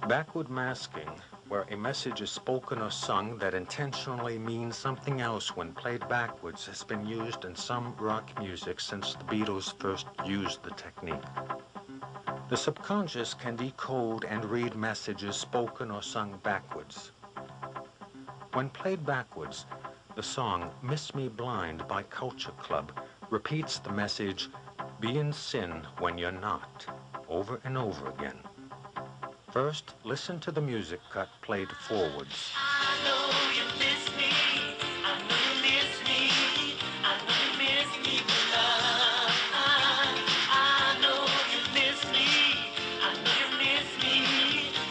Backward masking, where a message is spoken or sung that intentionally means something else when played backwards, has been used in some rock music since the Beatles first used the technique. The subconscious can decode and read messages spoken or sung backwards. When played backwards, the song "Miss Me Blind" by Culture Club repeats the message, "Be in sin when you're not," over and over again. First, listen to the music cut played forwards. I know you miss me. I know you miss me. I know you miss me, love. I know you miss me. I know you miss me.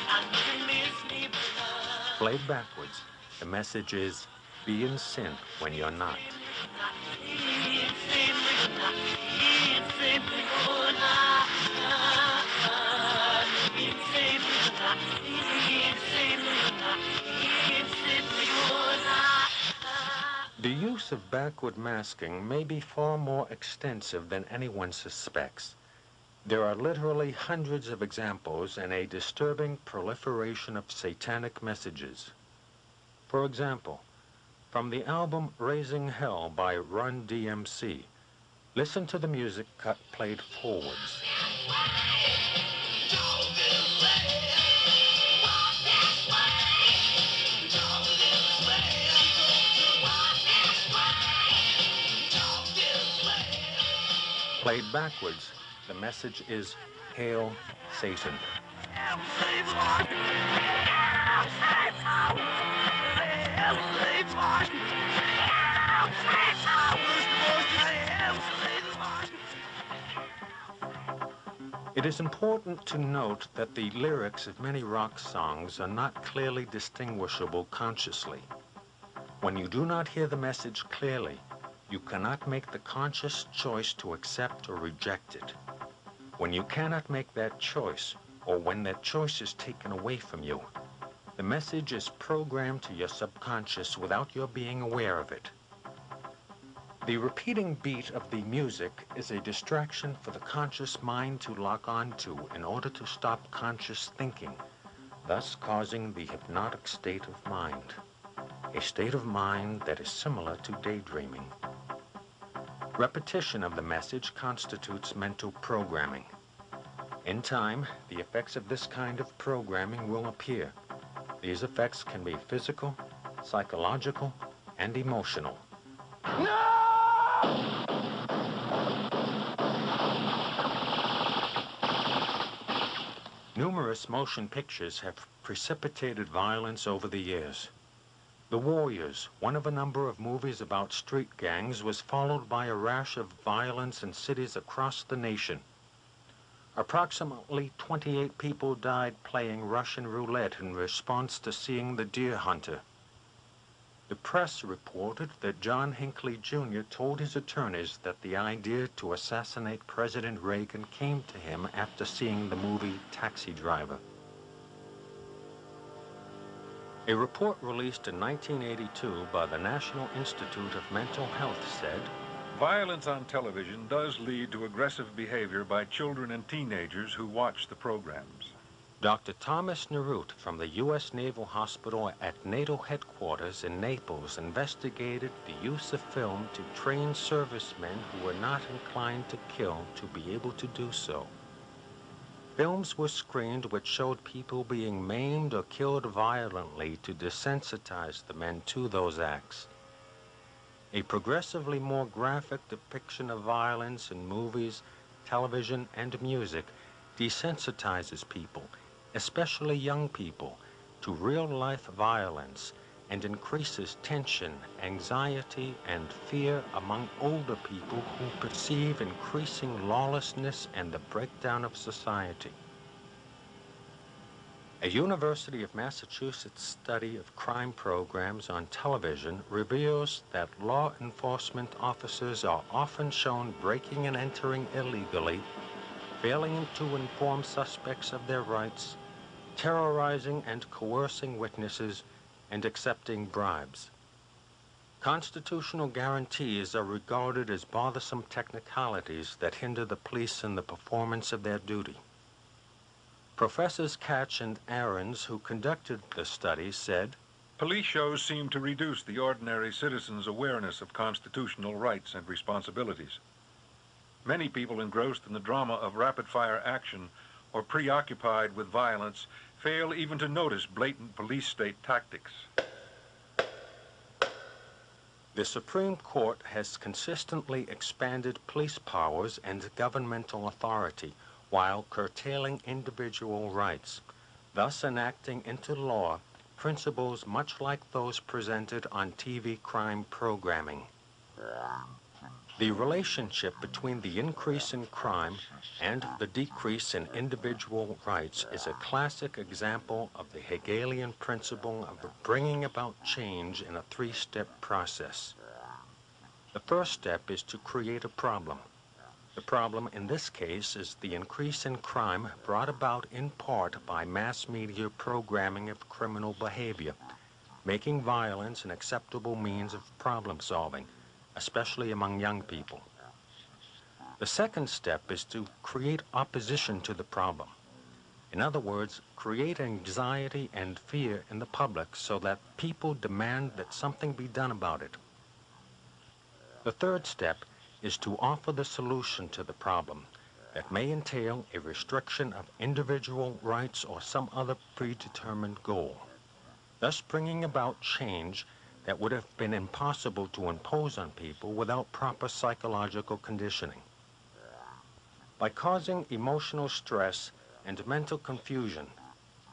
I know you miss me, love. Played backwards, the message is, "Be in sin when you're not." The use of backward masking may be far more extensive than anyone suspects. There are literally hundreds of examples and a disturbing proliferation of satanic messages. For example, from the album "Raising Hell" by Run DMC, listen to the music cut played forwards. Played backwards, the message is, "Hail Satan." It is important to note that the lyrics of many rock songs are not clearly distinguishable consciously. When you do not hear the message clearly, you cannot make the conscious choice to accept or reject it. When you cannot make that choice, or when that choice is taken away from you, the message is programmed to your subconscious without your being aware of it. The repeating beat of the music is a distraction for the conscious mind to lock onto in order to stop conscious thinking, thus causing the hypnotic state of mind, a state of mind that is similar to daydreaming. Repetition of the message constitutes mental programming. In time, the effects of this kind of programming will appear. These effects can be physical, psychological, and emotional. No! Numerous motion pictures have precipitated violence over the years. The Warriors, one of a number of movies about street gangs, was followed by a rash of violence in cities across the nation. Approximately 28 people died playing Russian roulette in response to seeing The Deer Hunter. The press reported that John Hinckley Jr. told his attorneys that the idea to assassinate President Reagan came to him after seeing the movie Taxi Driver. A report released in 1982 by the National Institute of Mental Health said, "Violence on television does lead to aggressive behavior by children and teenagers who watch the programs." Dr. Thomas Nerut from the U.S. Naval Hospital at NATO headquarters in Naples investigated the use of film to train servicemen who were not inclined to kill to be able to do so. Films were screened which showed people being maimed or killed violently to desensitize the men to those acts. A progressively more graphic depiction of violence in movies, television, and music desensitizes people, especially young people, to real-life violence and increases tension, anxiety, and fear among older people who perceive increasing lawlessness and the breakdown of society. A University of Massachusetts study of crime programs on television reveals that law enforcement officers are often shown breaking and entering illegally, failing to inform suspects of their rights, terrorizing and coercing witnesses, and accepting bribes. Constitutional guarantees are regarded as bothersome technicalities that hinder the police in the performance of their duty. Professors Katch and Ahrens, who conducted the study, said, Police shows seem to reduce the ordinary citizen's awareness of constitutional rights and responsibilities. Many people engrossed in the drama of rapid-fire action or preoccupied with violence fail even to notice blatant police state tactics. The Supreme Court has consistently expanded police powers and governmental authority while curtailing individual rights, thus enacting into law principles much like those presented on TV crime programming. The relationship between the increase in crime and the decrease in individual rights is a classic example of the Hegelian principle of bringing about change in a three-step process. The first step is to create a problem. The problem in this case is the increase in crime brought about in part by mass media programming of criminal behavior, making violence an acceptable means of problem solving, especially among young people. The second step is to create opposition to the problem. In other words, create anxiety and fear in the public so that people demand that something be done about it. The third step is to offer the solution to the problem that may entail a restriction of individual rights or some other predetermined goal, thus bringing about change that would have been impossible to impose on people without proper psychological conditioning. By causing emotional stress and mental confusion,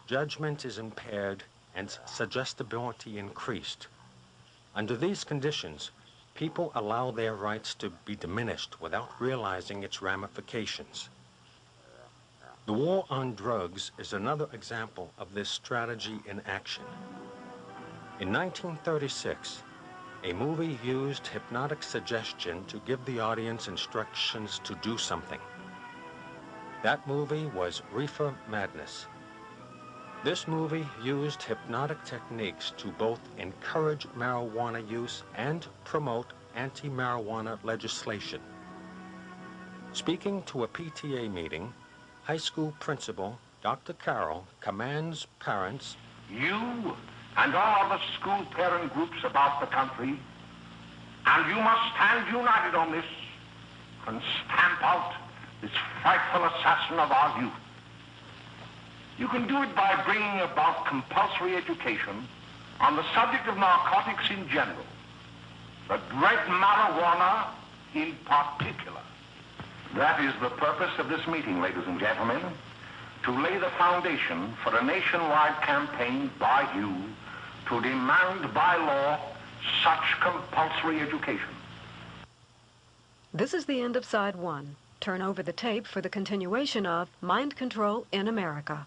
judgment is impaired and suggestibility increased. Under these conditions, people allow their rights to be diminished without realizing its ramifications. The war on drugs is another example of this strategy in action. In 1936, a movie used hypnotic suggestion to give the audience instructions to do something. That movie was Reefer Madness. This movie used hypnotic techniques to both encourage marijuana use and promote anti-marijuana legislation. Speaking to a PTA meeting, high school principal Dr. Carroll commands parents, you and all other school parent groups about the country, and you must stand united on this and stamp out this frightful assassin of our youth. You can do it by bringing about compulsory education on the subject of narcotics in general, but red marijuana in particular. That is the purpose of this meeting, ladies and gentlemen, to lay the foundation for a nationwide campaign by you to demand by law such compulsory education. This is the end of side one. Turn over the tape for the continuation of Mind Control in America.